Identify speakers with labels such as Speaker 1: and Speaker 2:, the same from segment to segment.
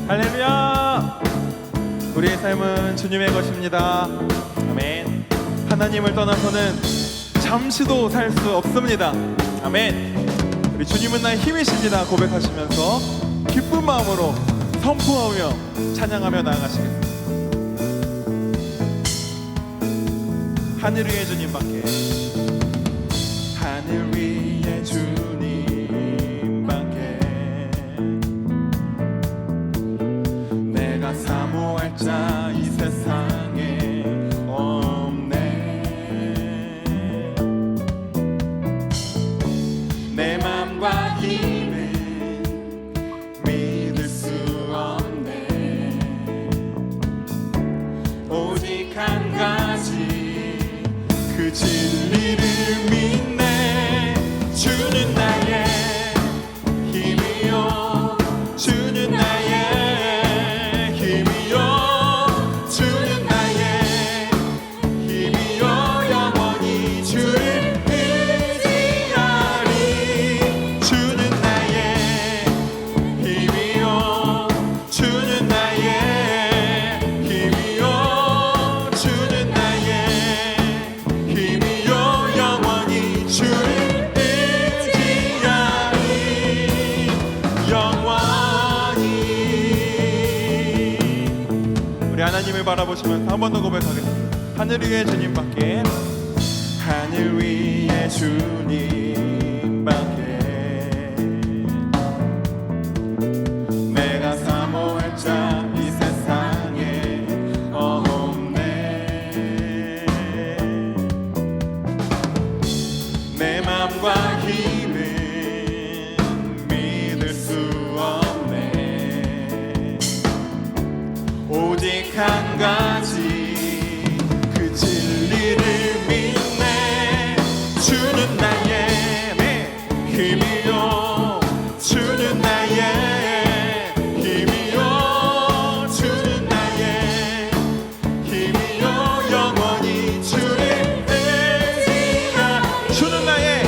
Speaker 1: 할렐루야. 우리의 삶은 주님의 것입니다. 아멘. 하나님을 떠나서는 잠시도 살 수 없습니다. 아멘. 우리 주님은 나의 힘이십니다 고백하시면서 기쁜 마음으로 선포하며 찬양하며 나아가시겠습니다. 하늘 위의 주님밖에, 하늘 위의 주님밖에 내가 사모할 자 이 세상에 없네. 내 맘과 힘을 믿을 수 없네. 오직 한 가지 그 진리를 믿네. 주는 나의 힘이요, 주는 나의 힘이요, 주는 나의 힘이요, 영원히 주를 의지하리. 주는 나의 힘이요, 주는 나의 힘이요, 주는 나의 힘이요, 영원히 주를 의지하리. 영원히. 우리 하나님을 바라보시면서 한 번 더 고백하겠습니다. 하늘 위의 주님밖에, 하늘 위의 주님밖에 내가 사모할 자 이 세상에 없네. 내 맘과 힘은 믿을 수 없네. 오직 한 가지 그 진리를 믿네. 주는 나의 힘이요, 주는 나의 힘이요, 주는 나의 힘이요, 영원히 주를 의지하. 주는 나의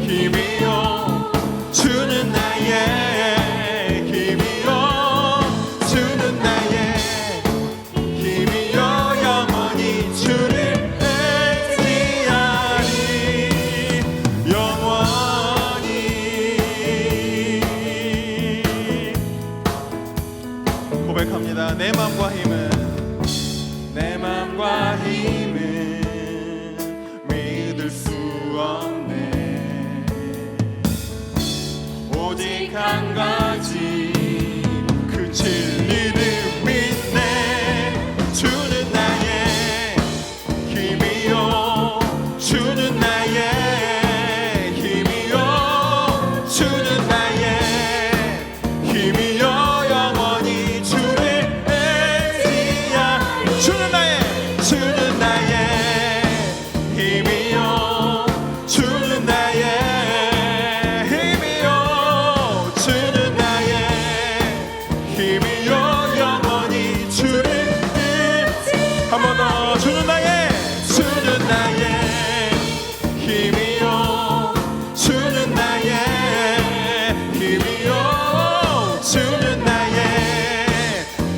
Speaker 1: 힘이요, 주는 나의 힘이요, 주는 나의 힘이요, 영원히 주를 의지하리. 영원히. 고백합니다. 내 맘과 힘은 믿을 수 없네. 오직 한 가지 그 진리를 믿네. 주는 나의 힘이요, 주는 나의 힘이요, 주는 나의 힘이요, 영원히 주를 의지하. 주는 나의 힘이요, 주는 나의 힘이요, 주는 나의 힘이요, 영원히 주를 의지. 한 번 더. 주는 나의 힘이요, 주는 나의 힘이요, 주는 나의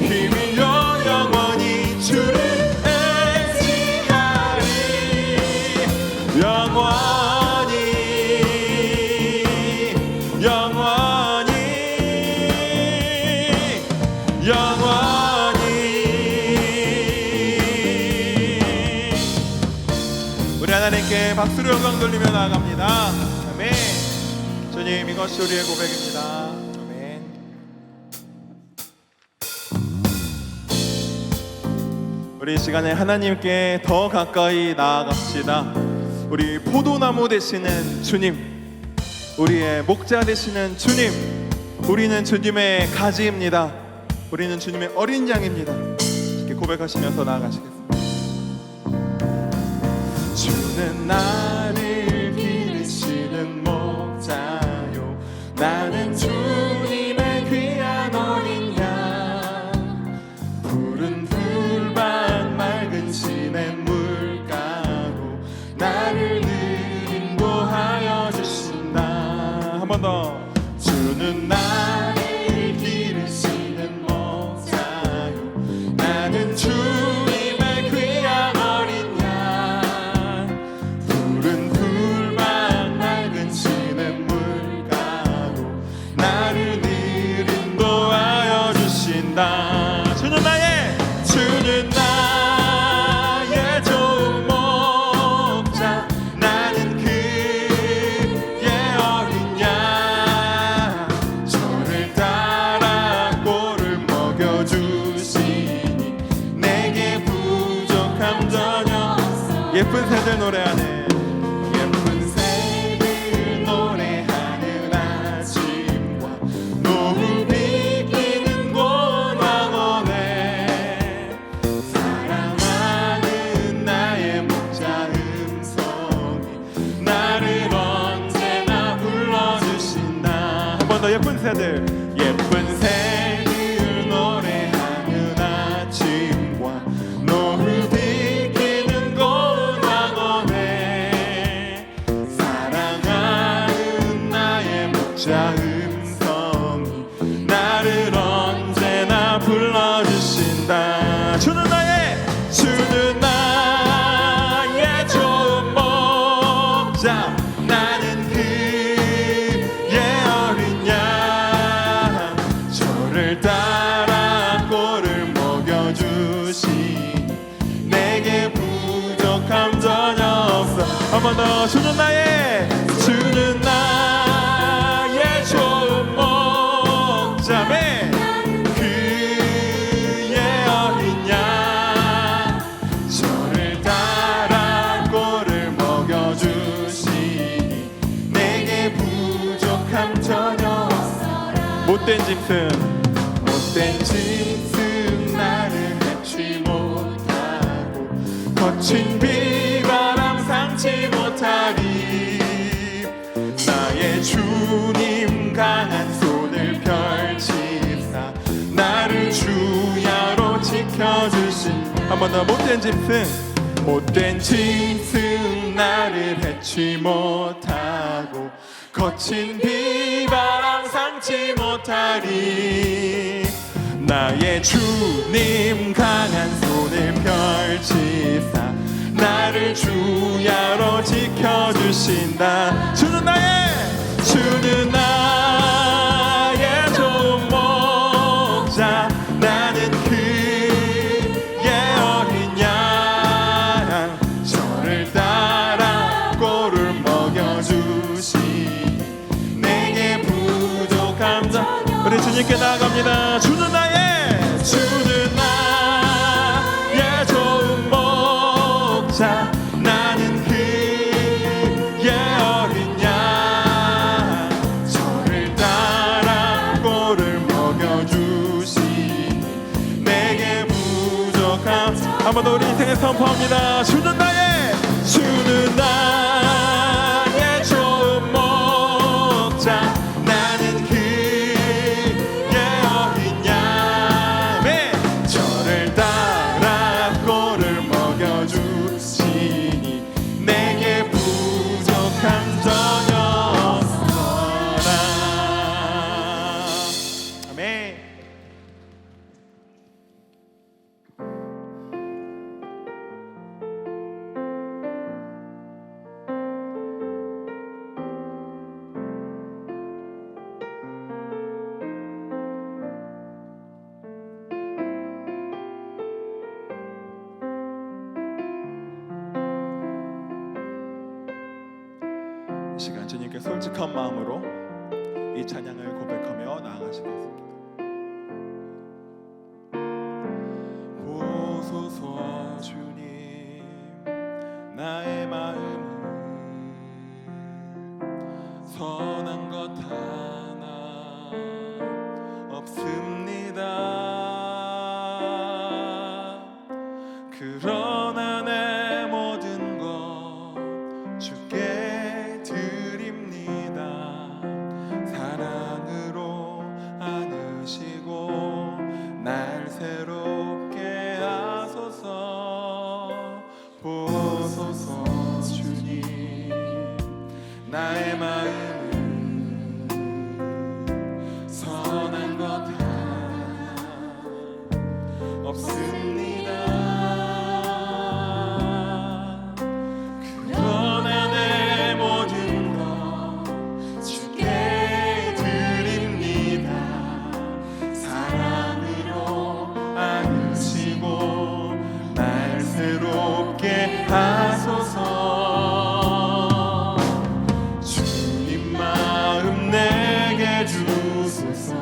Speaker 1: 힘이요, 영원히 주를 의지하리. 영원히. 영원히. 영원히. 우리 하나님께 박수로 영광 돌리며 나아갑니다. 아멘. 주님, 이것이 우리의 고백입니다. 아멘. 우리 이 시간에 하나님께 더 가까이 나아갑시다. 우리 포도나무 되시는 주님, 우리의 목자 되시는 주님, 우리는 주님의 가지입니다. 우리는 주님의 어린 양입니다. 이렇게 고백하시면서 나아가시겠습니다. 주는 나를 기르시는 목자요, 나는 주님의 귀한 어린 양. 푸른 풀밭 맑은 시냇물가로 나를 늘 인도하여 주신다. 한 번 더. 주는 나를 더 예쁜 새들 예쁜 새들 노래하는 아침과 노을 비키는 고운 왕원에 사랑하는 나의 목자 음성이 나를 언제나 불러주신다. 주는 나의 좋은 목자 나는 그의 어린 양 저를 따라 꼴을 먹여주시니 내게 부족함 전혀 없어. 한 번 더. 주는 나의 좋은 목자 그의 어린 양 저를 따라 꼴을 먹여주시니 내게 부족함 전혀 없어. 못된 짐승 나를 해치 못하고 거친 비바람 상치 못하리. 나의 주님 강한 손을 펼치사 나를 주야로 지켜주신. 한 번 더. 못된 짐승 나를 해치 못하고 거친 비바람 상치 못하리. 나의 주님 강한 손을 펼치사 나를 주야로 지켜주신다. 주는 나의 좋은 목자 나는 그의 어린 양 저를 따라 꼴을 먹여주시니 내게 부족함 전혀. 우리 주님께 나아갑니다. 주는 나의 좋은 목자 나는 그의 어린 양 저를 따라 꼴을 먹여주시니 내게 부족함. 한 번 더 우리 인생에 선포합니다. 주는 나의 좋은 목자 나는 그의 어린 양 저를 따라 꼴을 먹여주시니 내게 부족함 전혀 없어라. 아멘. 이 시간 주님께 솔직한 마음으로 이 찬양을 고백하며 나아가시겠습니다. 보소서 주님 나의 마음은 선한 것 하나 없습니다. 그러나 내 모든 것 주께 드립니다. 사랑으로 안으시고 날 새롭게 하소서. 보소서 주님 나의 마음은 선한 것 하나 없습니다. 그러나 내 모든 것 주께 드립니다. 사랑으로 안으시고 날 새롭게 하소서. 주님 마음 내게 주소서.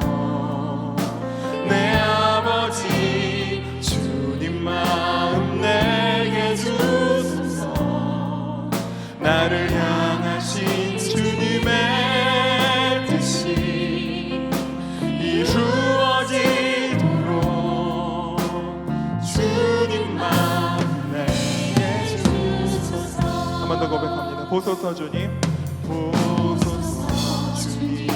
Speaker 1: 내 아버지 주님 마음 내게 주소서. 나를 향하신 주님의 뜻이 이루어지도록 주님 마음 내게 주소서. 한 번 더 고백합니다. 보소서 주님, 보소서 주님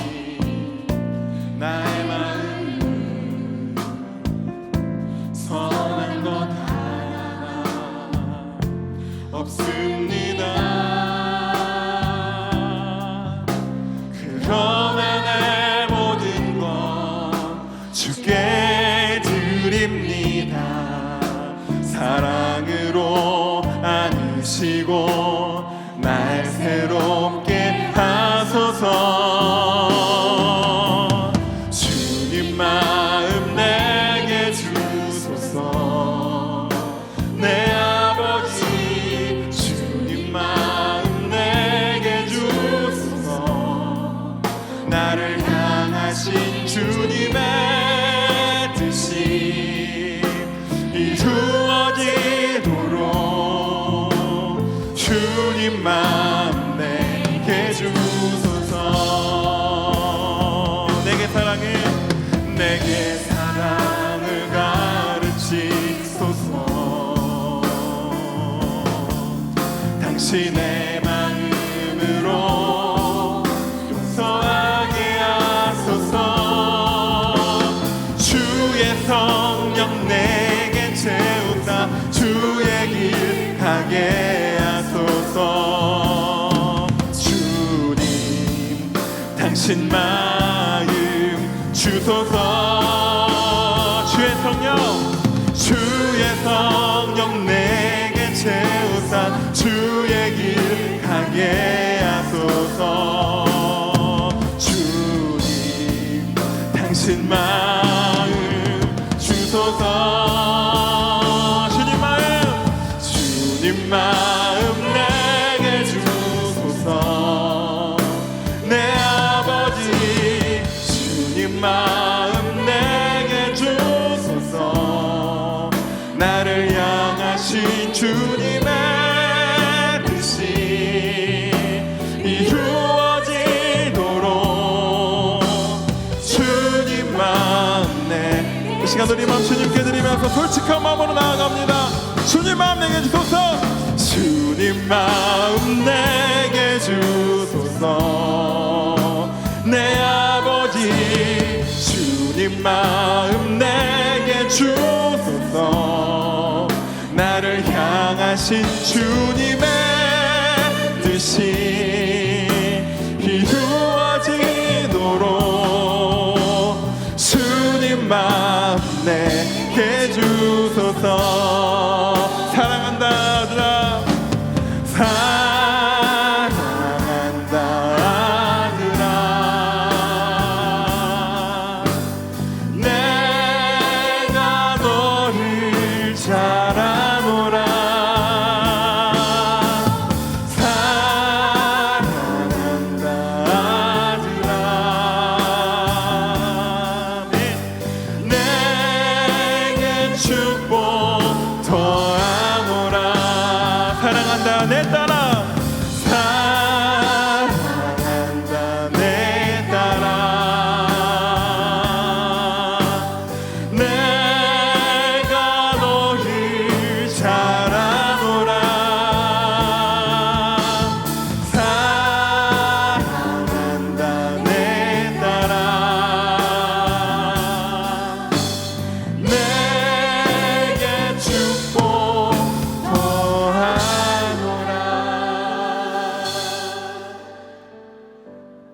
Speaker 1: 나를 향하신 주님의 뜻이 이루어지도록 주님 마음 내게 주소서. 내게 사랑을 가르치소서. 당신의 마음으로 용서하게 하소서. 주의 성령 내게 채우사 주의 길 가게 하소서. 주님 당신 마음 주소서. 주의 성령 내게 채우사 주의 길 가게 하소서. 주님 당신 마음 주소서. 주님 마음 내게 주소서. 내 아버지 주님 마음 내게 주소서. 나를 향하신 주님의 뜻이 이루어지도록 주님 마음 내. 이 시간 우리 마음 주님께 드리면서 솔직한 마음으로 나아갑니다. 주님 마음 내게 주소서. 주님 마음 내게 주소서. 내 아버지 주님 마음 내게 주소서. 나를 향하신 주님의 뜻이 이루어지도록 주님 마음 내게 주소서. 사랑한다 아들아, 사랑한다 아들아. 내가 너를 잘 아노라. 사랑한다 아들아. 내게 축복 더하노라. 사랑한다 내 딸아. 사랑한다 내 딸아. 내가 너를 잘 아노라. 사랑한다 내 딸아. 내게 축복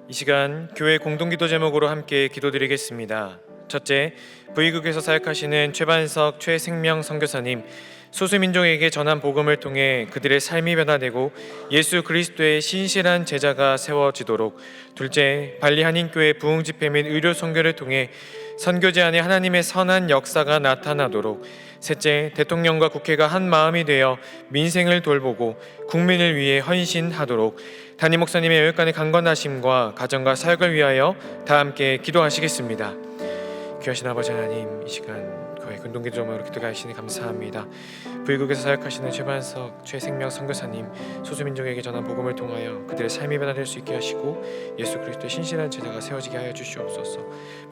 Speaker 2: 이 시간 교회 공동기도 제목으로 함께 기도드리겠습니다. 첫째, V국에서 사역하시는 최반석 최생명 선교사님, 소수민족에게 전한 복음을 통해 그들의 삶이 변화되고 예수 그리스도의 신실한 제자가 세워지도록. 둘째, 발리 한인교회 부흥집회 및 의료 선교를 통해 선교제 안에 하나님의 선한 역사가 나타나도록. 셋째, 대통령과 국회가 한 마음이 되어 민생을 돌보고 국민을 위해 헌신하도록. 담임 목사님의 열간의 강건하심과 가정과 사역을 위하여 다 함께 기도하시겠습니다. 귀하신 아버지 하나님, 이 시간 교회 공동기도점으로 기도하시니 감사합니다. V국에서 사역하시는 최반석 최생명 선교사님, 소수민족에게 전한 복음을 통하여 그들의 삶이 변화될 수 있게 하시고 예수 그리스도의 신실한 제자가 세워지게 하여 주시옵소서.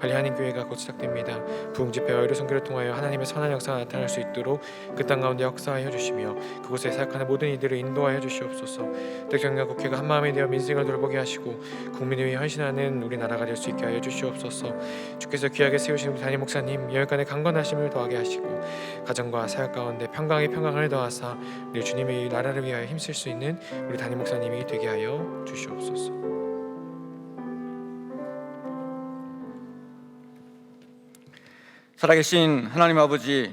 Speaker 2: 발리 한인교회가 곧 시작됩니다. 부흥집회와 의료 선교를 통하여 하나님의 선한 역사가 나타날 수 있도록 그 땅 가운데 역사하여 주시며 그곳에 사역하는 모든 이들을 인도하여 주시옵소서. 대통령과 국회가 한 마음이 되어 민생을 돌보게 하시고 국민을 위해 헌신하는 우리나라가 될 수 있게 하여 주시옵소서. 주께서 귀하게 세우신 우리 담임 목사님 열간의 강건하심을 더하게 하시고 가정과 사역 가운데 평강의 평강을 더하사 우리 주님의 나라를 위하여 힘쓸 수 있는 우리 담임 목사님이 되게 하여 주시옵소서.
Speaker 3: 살아계신 하나님 아버지,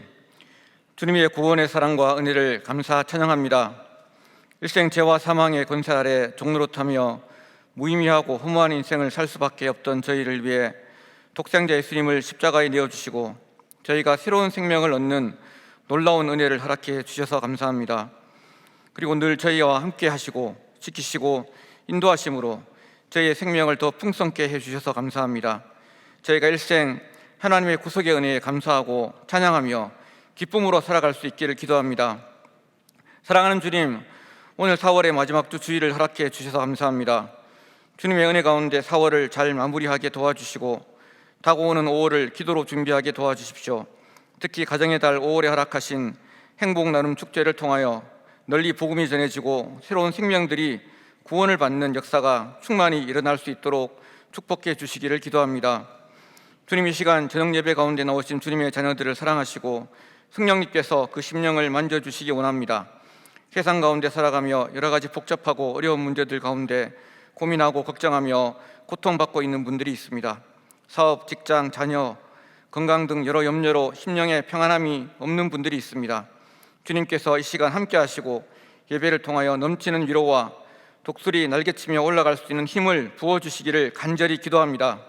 Speaker 3: 주님의 구원의 사랑과 은혜를 감사 찬양합니다. 일생 죄와 사망의 권세 아래 종노릇하며 무의미하고 허무한 인생을 살 수밖에 없던 저희를 위해 독생자 예수님을 십자가에 내어주시고 저희가 새로운 생명을 얻는 놀라운 은혜를 허락해 주셔서 감사합니다. 그리고 늘 저희와 함께 하시고 지키시고 인도하심으로 저희의 생명을 더 풍성케 해주셔서 감사합니다. 저희가 일생 하나님의 구속의 은혜에 감사하고 찬양하며 기쁨으로 살아갈 수 있기를 기도합니다. 사랑하는 주님, 오늘 4월의 마지막 주 주일을 허락해 주셔서 감사합니다. 주님의 은혜 가운데 4월을 잘 마무리하게 도와주시고 다가오는 5월을 기도로 준비하게 도와주십시오. 특히 가정의 달 5월에 허락하신 행복 나눔 축제를 통하여 널리 복음이 전해지고 새로운 생명들이 구원을 받는 역사가 충만히 일어날 수 있도록 축복해 주시기를 기도합니다. 주님, 이 시간 저녁 예배 가운데 나오신 주님의 자녀들을 사랑하시고 성령님께서 그 심령을 만져주시기 원합니다. 세상 가운데 살아가며 여러 가지 복잡하고 어려운 문제들 가운데 고민하고 걱정하며 고통받고 있는 분들이 있습니다. 사업, 직장, 자녀, 건강 등 여러 염려로 심령에 평안함이 없는 분들이 있습니다. 주님께서 이 시간 함께 하시고 예배를 통하여 넘치는 위로와 독수리 날개치며 올라갈 수 있는 힘을 부어주시기를 간절히 기도합니다.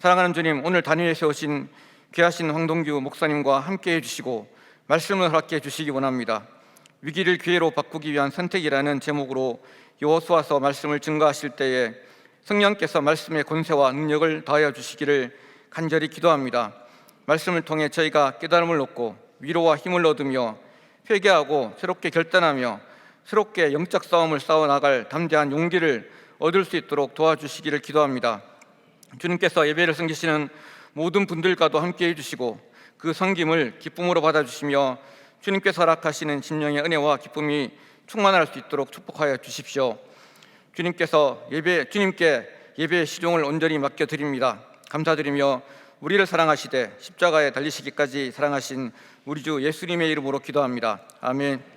Speaker 3: 사랑하는 주님, 오늘 단위에 세우신 귀하신 황동규 목사님과 함께 해주시고 말씀을 허락해 주시기 원합니다. 위기를 기회로 바꾸기 위한 선택이라는 제목으로 여호수아서 말씀을 증거하실 때에 성령께서 말씀의 권세와 능력을 더하여 주시기를 간절히 기도합니다. 말씀을 통해 저희가 깨달음을 얻고 위로와 힘을 얻으며 회개하고 새롭게 결단하며 새롭게 영적 싸움을 싸워나갈 담대한 용기를 얻을 수 있도록 도와주시기를 기도합니다. 주님께서 예배를 섬기시는 모든 분들과도 함께 해주시고 그 섬김을 기쁨으로 받아주시며 주님께서 허락하시는 심령의 은혜와 기쁨이 충만할 수 있도록 축복하여 주십시오. 주님께 예배의 시종을 온전히 맡겨드립니다. 감사드리며 우리를 사랑하시되 십자가에 달리시기까지 사랑하신 우리 주 예수님의 이름으로 기도합니다. 아멘.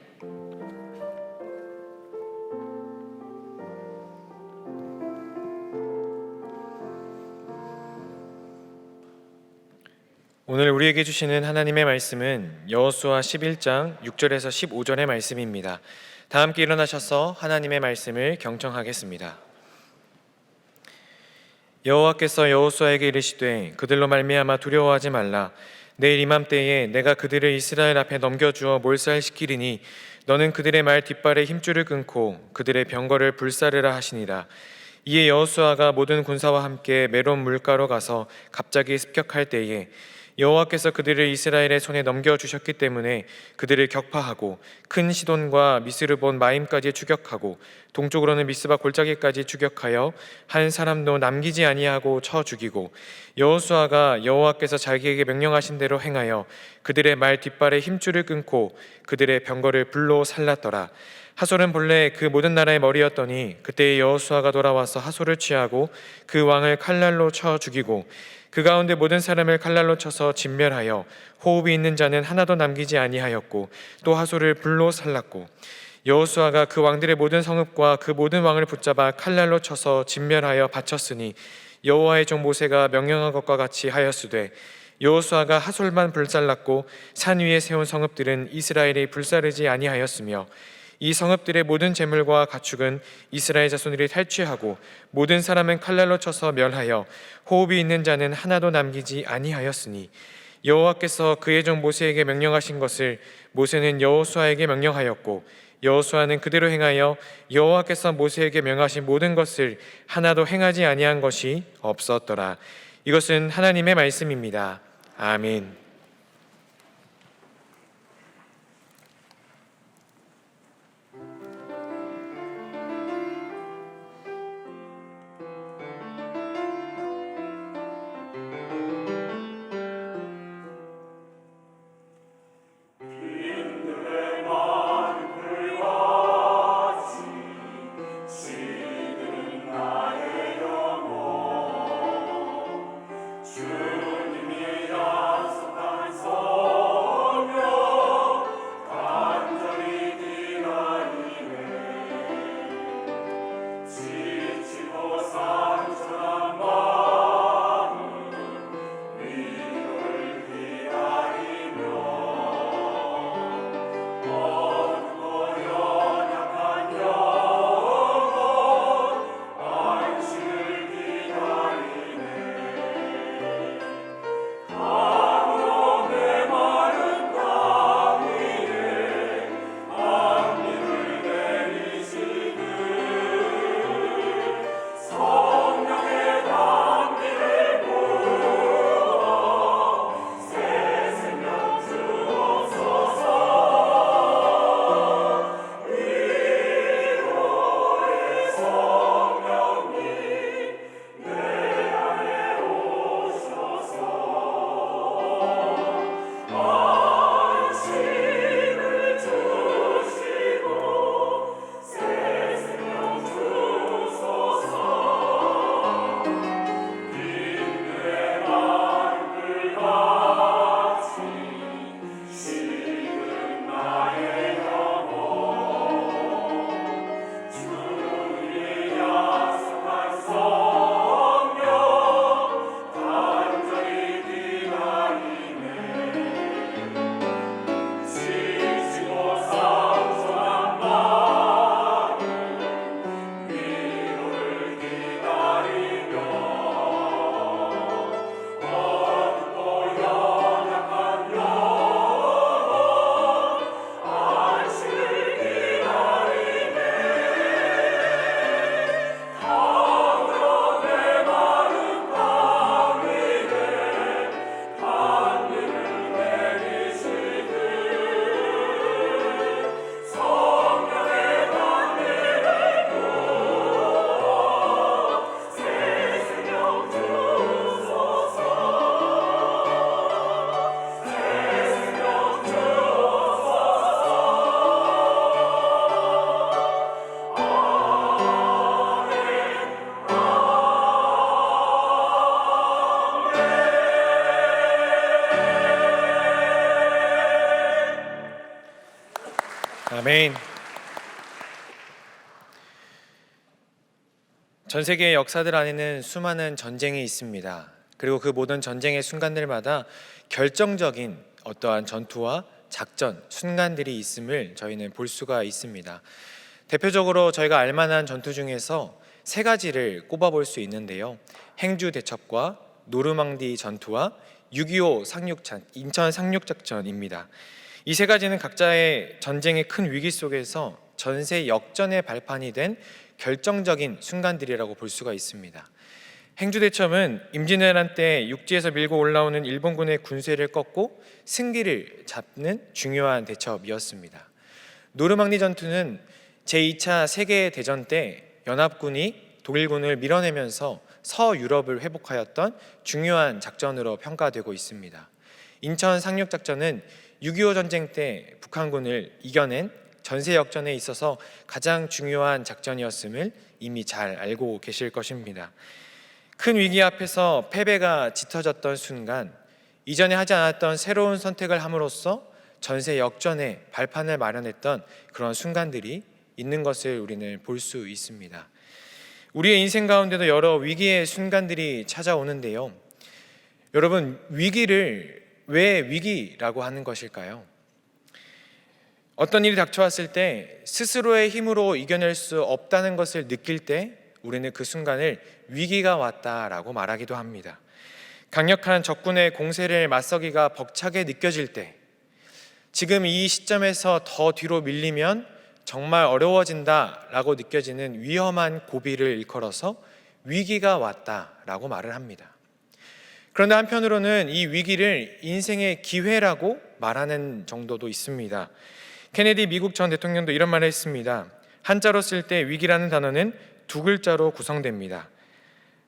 Speaker 2: 오늘 우리에게 주시는 하나님의 말씀은 여호수아 11장 6절에서 15절의 말씀입니다. 다 함께 일어나셔서 하나님의 말씀을 경청하겠습니다. 여호와께서 여호수아에게 이르시되 그들로 말미암아 두려워하지 말라. 내일 이맘때에 내가 그들을 이스라엘 앞에 넘겨주어 몰살시키리니 너는 그들의 말 뒷발에 힘줄을 끊고 그들의 병거를 불사르라 하시니라. 이에 여호수아가 모든 군사와 함께 메론 물가로 가서 갑자기 습격할 때에 여호와께서 그들을 이스라엘의 손에 넘겨주셨기 때문에 그들을 격파하고 큰 시돈과 미스르본 마임까지 추격하고 동쪽으로는 미스바 골짜기까지 추격하여 한 사람도 남기지 아니하고 쳐 죽이고 여호수아가 여호와께서 자기에게 명령하신 대로 행하여 그들의 말 뒷발에 힘줄을 끊고 그들의 병거를 불로 살랐더라. 하솔은 본래 그 모든 나라의 머리였더니 그때에 여호수아가 돌아와서 하솔을 취하고 그 왕을 칼날로 쳐 죽이고 그 가운데 모든 사람을 칼날로 쳐서 진멸하여 호흡이 있는 자는 하나도 남기지 아니하였고 또 하솔을 불로 살랐고 여호수아가 그 왕들의 모든 성읍과 그 모든 왕을 붙잡아 칼날로 쳐서 진멸하여 바쳤으니 여호와의 종 모세가 명령한 것과 같이 하였으되 여호수아가 하솔만 불살랐고 산 위에 세운 성읍들은 이스라엘이 불사르지 아니하였으며 이 성읍들의 모든 재물과 가축은 이스라엘 자손들이 탈취하고 모든 사람은 칼날로 쳐서 멸하여 호흡이 있는 자는 하나도 남기지 아니하였으니 여호와께서 그의 종 모세에게 명령하신 것을 모세는 여호수아에게 명령하였고 여호수아는 그대로 행하여 여호와께서 모세에게 명하신 모든 것을 하나도 행하지 아니한 것이 없었더라. 이것은 하나님의 말씀입니다. 아멘.
Speaker 4: 주님이 약속하신
Speaker 2: 아멘. 전 세계의 역사들 안에는 수많은 전쟁이 있습니다. 그리고 그 모든 전쟁의 순간들마다 결정적인 어떠한 전투와 작전, 순간들이 있음을 저희는 볼 수가 있습니다. 대표적으로 저희가 알만한 전투 중에서 세 가지를 꼽아볼 수 있는데요. 행주 대첩과 노르망디 전투와 6.25 인천 상륙작전입니다. 이 세 가지는 각자의 전쟁의 큰 위기 속에서 전세 역전의 발판이 된 결정적인 순간들이라고 볼 수가 있습니다. 행주대첩은 임진왜란 때 육지에서 밀고 올라오는 일본군의 군세를 꺾고 승기를 잡는 중요한 대첩이었습니다. 노르망디 전투는 제2차 세계대전 때 연합군이 독일군을 밀어내면서 서유럽을 회복하였던 중요한 작전으로 평가되고 있습니다. 인천 상륙작전은 6.25 전쟁 때 북한군을 이겨낸 전세 역전에 있어서 가장 중요한 작전이었음을 이미 잘 알고 계실 것입니다. 큰 위기 앞에서 패배가 짙어졌던 순간, 이전에 하지 않았던 새로운 선택을 함으로써 전세 역전의 발판을 마련했던 그런 순간들이 있는 것을 우리는 볼 수 있습니다. 우리의 인생 가운데도 여러 위기의 순간들이 찾아오는데요. 여러분, 위기를 왜 위기라고 하는 것일까요? 어떤 일이 닥쳐왔을 때 스스로의 힘으로 이겨낼 수 없다는 것을 느낄 때 우리는 그 순간을 위기가 왔다라고 말하기도 합니다. 강력한 적군의 공세를 맞서기가 벅차게 느껴질 때, 지금 이 시점에서 더 뒤로 밀리면 정말 어려워진다라고 느껴지는 위험한 고비를 일컬어서 위기가 왔다라고 말을 합니다. 그런데 한편으로는 이 위기를 인생의 기회라고 말하는 정도도 있습니다. 케네디 미국 전 대통령도 이런 말을 했습니다. 한자로 쓸 때 위기라는 단어는 두 글자로 구성됩니다.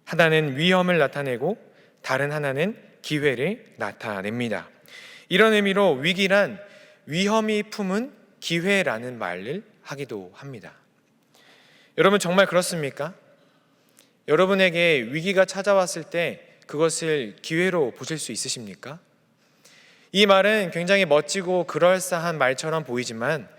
Speaker 2: 하나는 위험을 나타내고 다른 하나는 기회를 나타냅니다. 이런 의미로 위기란 위험이 품은 기회라는 말을 하기도 합니다. 여러분, 정말 그렇습니까? 여러분에게 위기가 찾아왔을 때 그것을 기회로 보실 수 있으십니까? 이 말은 굉장히 멋지고 그럴싸한 말처럼 보이지만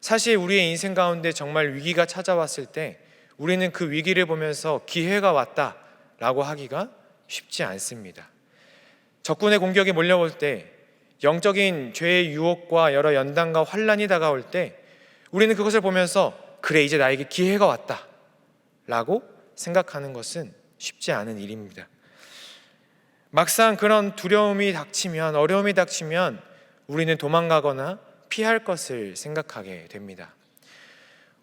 Speaker 2: 사실 우리의 인생 가운데 정말 위기가 찾아왔을 때 우리는 그 위기를 보면서 기회가 왔다라고 하기가 쉽지 않습니다. 적군의 공격이 몰려올 때, 영적인 죄의 유혹과 여러 연단과 환란이 다가올 때 우리는 그것을 보면서 그래, 이제 나에게 기회가 왔다 라고 생각하는 것은 쉽지 않은 일입니다. 막상 그런 두려움이 닥치면, 어려움이 닥치면 우리는 도망가거나 피할 것을 생각하게 됩니다.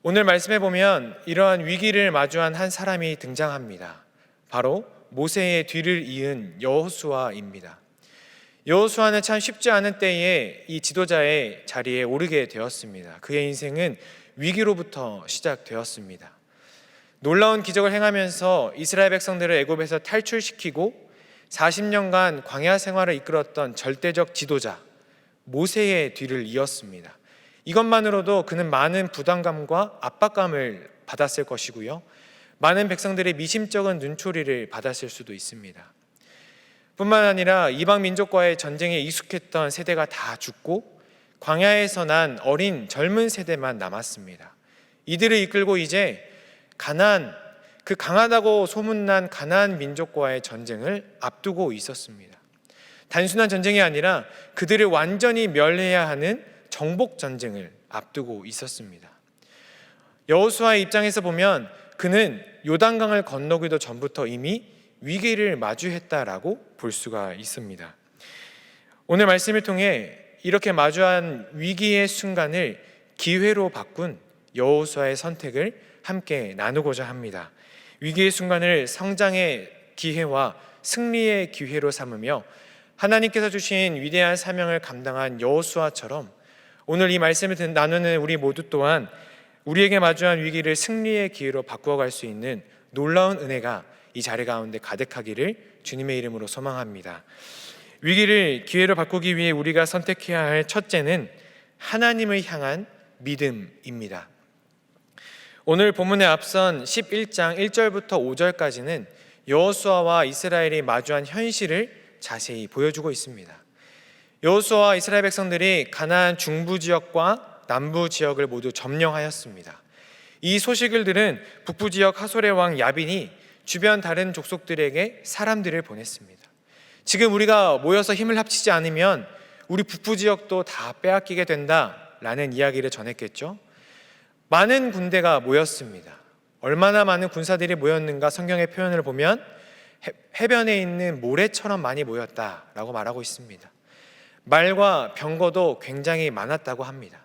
Speaker 2: 오늘 말씀해 보면 이러한 위기를 마주한 한 사람이 등장합니다. 바로 모세의 뒤를 이은 여호수아입니다. 여호수아는 참 쉽지 않은 때에 이 지도자의 자리에 오르게 되었습니다. 그의 인생은 위기로부터 시작되었습니다. 놀라운 기적을 행하면서 이스라엘 백성들을 애굽에서 탈출시키고 40년간 광야 생활을 이끌었던 절대적 지도자 모세의 뒤를 이었습니다. 이것만으로도 그는 많은 부담감과 압박감을 받았을 것이고요, 많은 백성들의 미심쩍은 눈초리를 받았을 수도 있습니다. 뿐만 아니라 이방 민족과의 전쟁에 익숙했던 세대가 다 죽고 광야에서 난 어린 젊은 세대만 남았습니다. 이들을 이끌고 이제 가나안, 그 강하다고 소문난 가나안 민족과의 전쟁을 앞두고 있었습니다. 단순한 전쟁이 아니라 그들을 완전히 멸해야 하는 정복 전쟁을 앞두고 있었습니다. 여호수아의 입장에서 보면 그는 요단강을 건너기도 전부터 이미 위기를 마주했다라고 볼 수가 있습니다. 오늘 말씀을 통해 이렇게 마주한 위기의 순간을 기회로 바꾼 여호수아의 선택을 함께 나누고자 합니다. 위기의 순간을 성장의 기회와 승리의 기회로 삼으며 하나님께서 주신 위대한 사명을 감당한 여호수아처럼 오늘 이 말씀을 나누는 우리 모두 또한 우리에게 마주한 위기를 승리의 기회로 바꾸어갈 수 있는 놀라운 은혜가 이 자리 가운데 가득하기를 주님의 이름으로 소망합니다. 위기를 기회로 바꾸기 위해 우리가 선택해야 할 첫째는 하나님을 향한 믿음입니다. 오늘 본문에 앞선 11장 1절부터 5절까지는 여호수아와 이스라엘이 마주한 현실을 자세히 보여주고 있습니다. 여호수아와 이스라엘 백성들이 가나안 중부 지역과 남부 지역을 모두 점령하였습니다. 이 소식을 들은 북부 지역 하솔의 왕 야빈이 주변 다른 족속들에게 사람들을 보냈습니다. 지금 우리가 모여서 힘을 합치지 않으면 우리 북부 지역도 다 빼앗기게 된다라는 이야기를 전했겠죠. 많은 군대가 모였습니다. 얼마나 많은 군사들이 모였는가 성경의 표현을 보면 해변에 있는 모래처럼 많이 모였다라고 말하고 있습니다. 말과 병거도 굉장히 많았다고 합니다.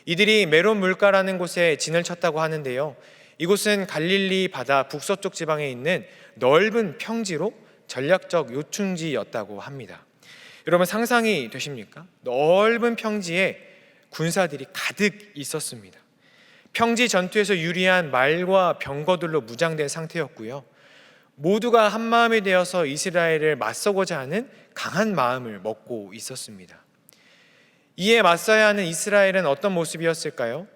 Speaker 2: 이들이 메론 물가라는 곳에 진을 쳤다고 하는데요. 이곳은 갈릴리 바다 북서쪽 지방에 있는 넓은 평지로 전략적 요충지였다고 합니다. 여러분 상상이 되십니까? 넓은 평지에 군사들이 가득 있었습니다. 평지 전투에서 유리한 말과 병거들로 무장된 상태였고요. 모두가 한 마음이 되어서 이스라엘을 맞서고자 하는 강한 마음을 먹고 있었습니다. 이에 맞서야 하는 이스라엘은 어떤 모습이었을까요?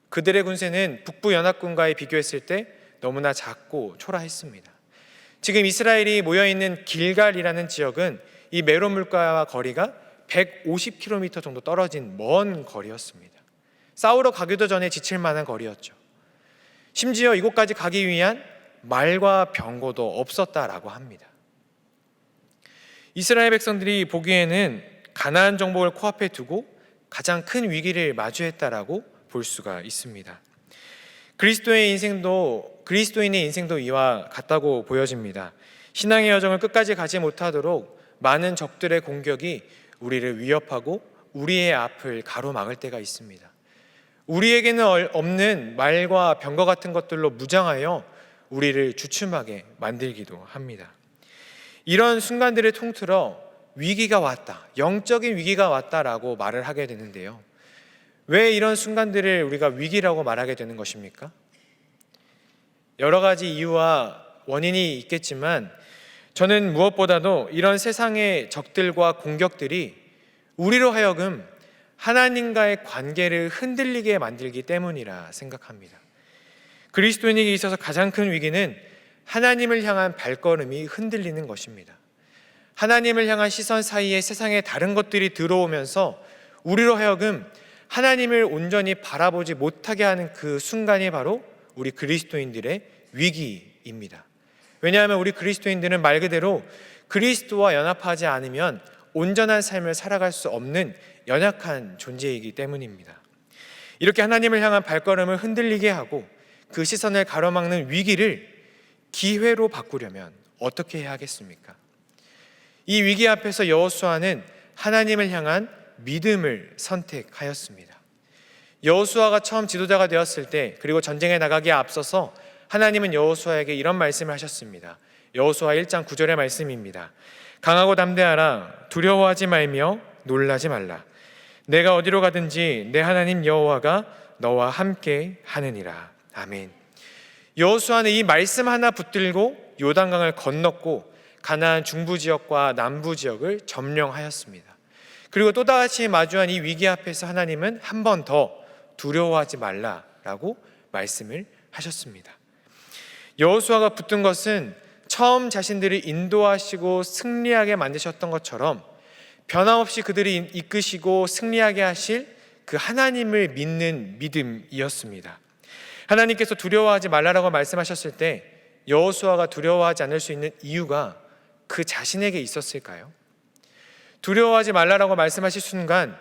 Speaker 2: 그들의 군세는 북부 연합군과의 비교했을 때 너무나 작고 초라했습니다. 지금 이스라엘이 모여있는 길갈이라는 지역은 이 메론 물가와 거리가 150km 정도 떨어진 먼 거리였습니다. 싸우러 가기도 전에 지칠 만한 거리였죠. 심지어 이곳까지 가기 위한 말과 병거도 없었다라고 합니다. 이스라엘 백성들이 보기에는 가나안 정복을 코앞에 두고 가장 큰 위기를 마주했다라고 볼 수가 있습니다. 그리스도인의 인생도 이와 같다고 보여집니다. 신앙의 여정을 끝까지 가지 못하도록 많은 적들의 공격이 우리를 위협하고 우리의 앞을 가로막을 때가 있습니다. 우리에게는 없는 말과 병거 같은 것들로 무장하여 우리를 주춤하게 만들기도 합니다. 이런 순간들을 통틀어 위기가 왔다, 영적인 위기가 왔다라고 말을 하게 되는데요. 왜 이런 순간들을 우리가 위기라고 말하게 되는 것입니까? 여러 가지 이유와 원인이 있겠지만 저는 무엇보다도 이런 세상의 적들과 공격들이 우리로 하여금 하나님과의 관계를 흔들리게 만들기 때문이라 생각합니다. 그리스도인에게 있어서 가장 큰 위기는 하나님을 향한 발걸음이 흔들리는 것입니다. 하나님을 향한 시선 사이에 세상의 다른 것들이 들어오면서 우리로 하여금 하나님을 온전히 바라보지 못하게 하는 그 순간이 바로 우리 그리스도인들의 위기입니다. 왜냐하면 우리 그리스도인들은 말 그대로 그리스도와 연합하지 않으면 온전한 삶을 살아갈 수 없는 연약한 존재이기 때문입니다. 이렇게 하나님을 향한 발걸음을 흔들리게 하고 그 시선을 가로막는 위기를 기회로 바꾸려면 어떻게 해야 하겠습니까? 이 위기 앞에서 여호수아는 하나님을 향한 믿음을 선택하였습니다. 여호수아가 처음 지도자가 되었을 때 그리고 전쟁에 나가기에 앞서서 하나님은 여호수아에게 이런 말씀을 하셨습니다. 여호수아 1장 9절의 말씀입니다. 강하고 담대하라. 두려워하지 말며 놀라지 말라. 내가 어디로 가든지 내 하나님 여호와가 너와 함께 하느니라. 아멘. 여호수아는 이 말씀 하나 붙들고 요단강을 건넜고 가나안 중부 지역과 남부 지역을 점령하였습니다. 그리고 또다시 마주한 이 위기 앞에서 하나님은 한 번 더 두려워하지 말라라고 말씀을 하셨습니다. 여호수아가 붙든 것은 처음 자신들을 인도하시고 승리하게 만드셨던 것처럼 변함없이 그들이 이끄시고 승리하게 하실 그 하나님을 믿는 믿음이었습니다. 하나님께서 두려워하지 말라라고 말씀하셨을 때 여호수아가 두려워하지 않을 수 있는 이유가 그 자신에게 있었을까요? 두려워하지 말라라고 말씀하실 순간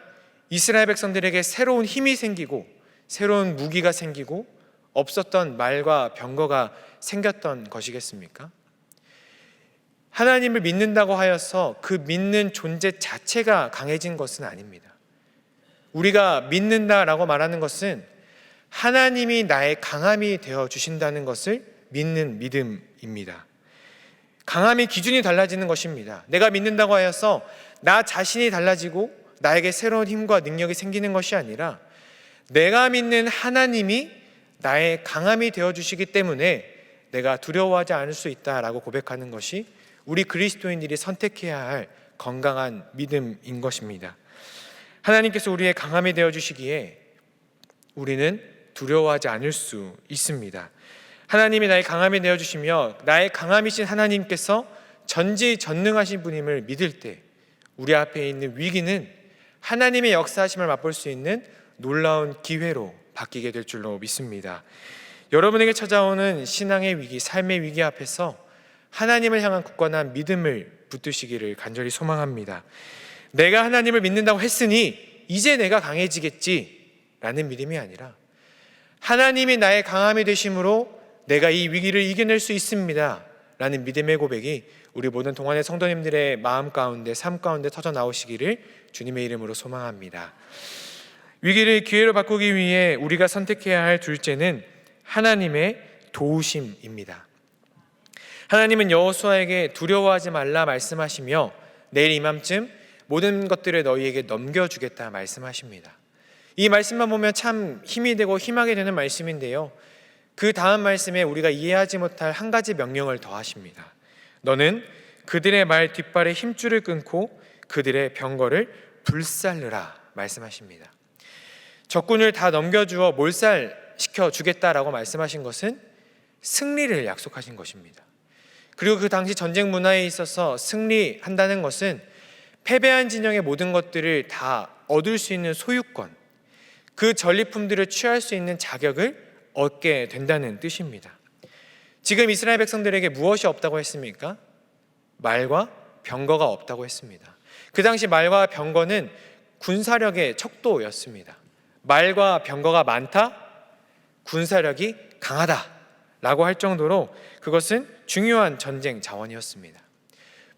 Speaker 2: 이스라엘 백성들에게 새로운 힘이 생기고 새로운 무기가 생기고 없었던 말과 병거가 생겼던 것이겠습니까? 하나님을 믿는다고 하여서 그 믿는 존재 자체가 강해진 것은 아닙니다. 우리가 믿는다라고 말하는 것은 하나님이 나의 강함이 되어 주신다는 것을 믿는 믿음입니다. 강함의 기준이 달라지는 것입니다. 내가 믿는다고 하여서 나 자신이 달라지고 나에게 새로운 힘과 능력이 생기는 것이 아니라 내가 믿는 하나님이 나의 강함이 되어 주시기 때문에 내가 두려워하지 않을 수 있다라고 고백하는 것이 우리 그리스도인들이 선택해야 할 건강한 믿음인 것입니다. 하나님께서 우리의 강함이 되어 주시기에 우리는 두려워하지 않을 수 있습니다. 하나님이 나의 강함이 되어 주시며 나의 강함이신 하나님께서 전지전능하신 분임을 믿을 때 우리 앞에 있는 위기는 하나님의 역사하심을 맛볼 수 있는 놀라운 기회로 바뀌게 될 줄로 믿습니다. 여러분에게 찾아오는 신앙의 위기, 삶의 위기 앞에서 하나님을 향한 굳건한 믿음을 붙드시기를 간절히 소망합니다. 내가 하나님을 믿는다고 했으니 이제 내가 강해지겠지라는 믿음이 아니라 하나님이 나의 강함이 되심으로 내가 이 위기를 이겨낼 수 있습니다 라는 믿음의 고백이 우리 모든 동안의 성도님들의 마음 가운데, 삶 가운데 터져 나오시기를 주님의 이름으로 소망합니다. 위기를 기회로 바꾸기 위해 우리가 선택해야 할 둘째는 하나님의 도우심입니다. 하나님은 여호수아에게 두려워하지 말라 말씀하시며 내일 이맘쯤 모든 것들을 너희에게 넘겨주겠다 말씀하십니다. 이 말씀만 보면 참 힘이 되고 희망이 되는 말씀인데요, 그 다음 말씀에 우리가 이해하지 못할 한 가지 명령을 더하십니다. 너는 그들의 말 뒷발에 힘줄을 끊고 그들의 병거를 불살르라 말씀하십니다. 적군을 다 넘겨주어 몰살시켜 주겠다라고 말씀하신 것은 승리를 약속하신 것입니다. 그리고 그 당시 전쟁 문화에 있어서 승리한다는 것은 패배한 진영의 모든 것들을 다 얻을 수 있는 소유권, 그 전리품들을 취할 수 있는 자격을 얻게 된다는 뜻입니다. 지금 이스라엘 백성들에게 무엇이 없다고 했습니까? 말과 병거가 없다고 했습니다. 그 당시 말과 병거는 군사력의 척도였습니다. 말과 병거가 많다, 군사력이 강하다 라고 할 정도로 그것은 중요한 전쟁 자원이었습니다.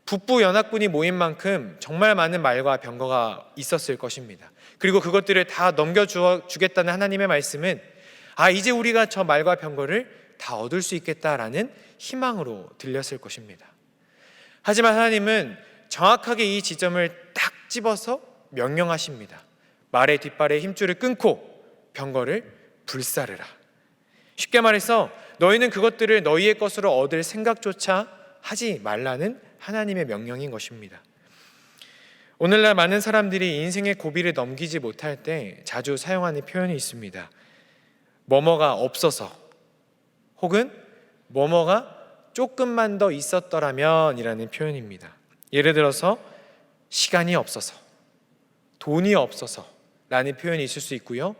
Speaker 2: 북부 연합군이 모인 만큼 정말 많은 말과 병거가 있었을 것입니다. 그리고 그것들을 다 넘겨주겠다는 하나님의 말씀은 이제 우리가 저 말과 병거를 다 얻을 수 있겠다라는 희망으로 들렸을 것입니다. 하지만 하나님은 정확하게 이 지점을 딱 집어서 명령하십니다. 말의 뒷발에 힘줄을 끊고 병거를 불사르라. 쉽게 말해서 너희는 그것들을 너희의 것으로 얻을 생각조차 하지 말라는 하나님의 명령인 것입니다. 오늘날 많은 사람들이 인생의 고비를 넘기지 못할 때 자주 사용하는 표현이 있습니다. 뭐뭐가 없어서, 혹은 뭐뭐가 조금만 더 있었더라면 이라는 표현입니다. 예를 들어서 시간이 없어서, 돈이 없어서 라는 표현이 있을 수 있고요,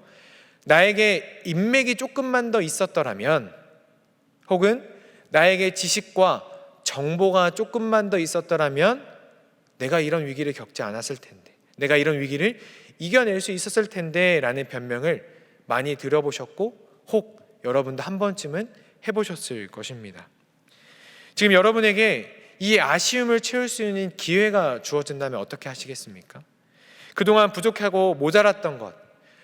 Speaker 2: 나에게 인맥이 조금만 더 있었더라면, 혹은 나에게 지식과 정보가 조금만 더 있었더라면 내가 이런 위기를 겪지 않았을 텐데, 내가 이런 위기를 이겨낼 수 있었을 텐데 라는 변명을 많이 들어보셨고 혹 여러분도 한 번쯤은 해보셨을 것입니다. 지금 여러분에게 이 아쉬움을 채울 수 있는 기회가 주어진다면 어떻게 하시겠습니까? 그동안 부족하고 모자랐던 것,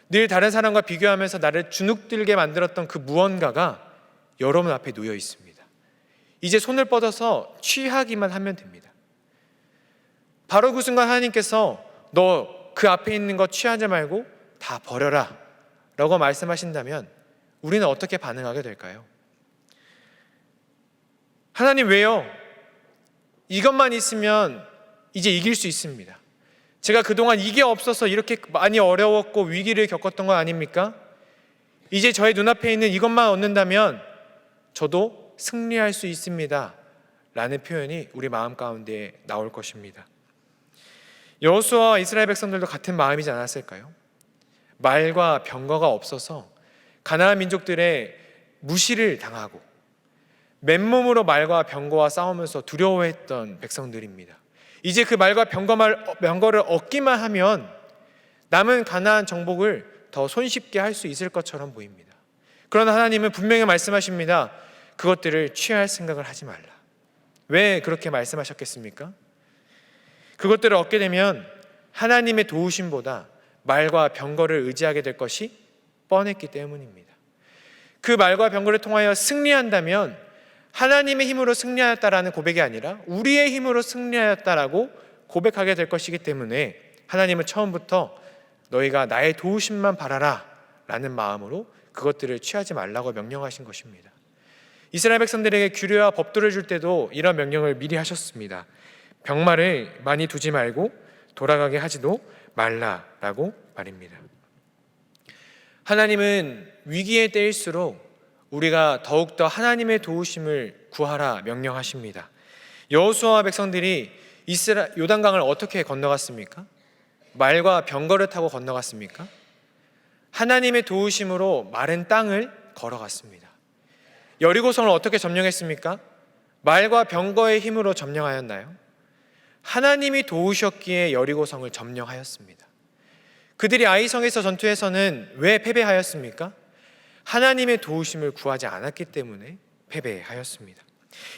Speaker 2: 늘 다른 사람과 비교하면서 나를 주눅들게 만들었던 그 무언가가 여러분 앞에 놓여 있습니다. 이제 손을 뻗어서 취하기만 하면 됩니다. 바로 그 순간 하나님께서 너 그 앞에 있는 거 취하지 말고 다 버려라 라고 말씀하신다면 우리는 어떻게 반응하게 될까요? 하나님 왜요? 이것만 있으면 이제 이길 수 있습니다. 제가 그동안 이게 없어서 이렇게 많이 어려웠고 위기를 겪었던 거 아닙니까? 이제 저의 눈앞에 있는 이것만 얻는다면 저도 승리할 수 있습니다 라는 표현이 우리 마음 가운데 나올 것입니다. 여호수아와 이스라엘 백성들도 같은 마음이지 않았을까요? 말과 병거가 없어서 가나안 민족들의 무시를 당하고 맨몸으로 말과 병거와 싸우면서 두려워했던 백성들입니다. 이제 그 말과 병거를 얻기만 하면 남은 가나안 정복을 더 손쉽게 할 수 있을 것처럼 보입니다. 그러나 하나님은 분명히 말씀하십니다. 그것들을 취할 생각을 하지 말라. 왜 그렇게 말씀하셨겠습니까? 그것들을 얻게 되면 하나님의 도우심보다 말과 병거를 의지하게 될 것이 뻔했기 때문입니다. 그 말과 병거를 통하여 승리한다면 하나님의 힘으로 승리하였다라는 고백이 아니라 우리의 힘으로 승리하였다라고 고백하게 될 것이기 때문에 하나님은 처음부터 너희가 나의 도우심만 바라라 라는 마음으로 그것들을 취하지 말라고 명령하신 것입니다. 이스라엘 백성들에게 규례와 법도를 줄 때도 이런 명령을 미리 하셨습니다. 병마를 많이 두지 말고 돌아가게 하지도 말라라고 말입니다. 하나님은 위기의 때일수록 우리가 더욱더 하나님의 도우심을 구하라 명령하십니다. 여호수아와 백성들이 요단강을 어떻게 건너갔습니까? 말과 병거를 타고 건너갔습니까? 하나님의 도우심으로 마른 땅을 걸어갔습니다. 여리고성을 어떻게 점령했습니까? 말과 병거의 힘으로 점령하였나요? 하나님이 도우셨기에 여리고성을 점령하였습니다. 그들이 아이성에서 전투에서는 왜 패배하였습니까? 하나님의 도우심을 구하지 않았기 때문에 패배하였습니다.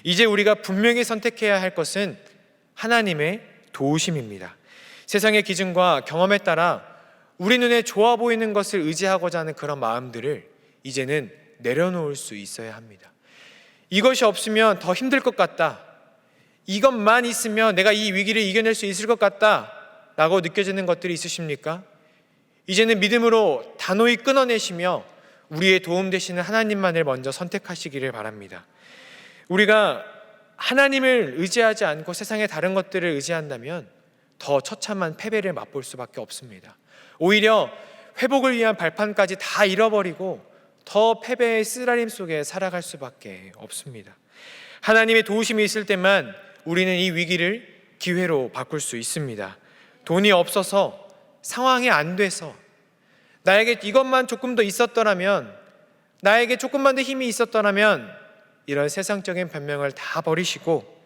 Speaker 2: 이제 우리가 분명히 선택해야 할 것은 하나님의 도우심입니다. 세상의 기준과 경험에 따라 우리 눈에 좋아 보이는 것을 의지하고자 하는 그런 마음들을 이제는 내려놓을 수 있어야 합니다. 이것이 없으면 더 힘들 것 같다. 이것만 있으면 내가 이 위기를 이겨낼 수 있을 것 같다 라고 느껴지는 것들이 있으십니까? 이제는 믿음으로 단호히 끊어내시며 우리의 도움 되시는 하나님만을 먼저 선택하시기를 바랍니다. 우리가 하나님을 의지하지 않고 세상의 다른 것들을 의지한다면 더 처참한 패배를 맛볼 수밖에 없습니다. 오히려 회복을 위한 발판까지 다 잃어버리고 더 패배의 쓰라림 속에 살아갈 수밖에 없습니다. 하나님의 도우심이 있을 때만 우리는 이 위기를 기회로 바꿀 수 있습니다. 돈이 없어서, 상황이 안 돼서, 나에게 이것만 조금 더 있었더라면, 나에게 조금만 더 힘이 있었더라면, 이런 세상적인 변명을 다 버리시고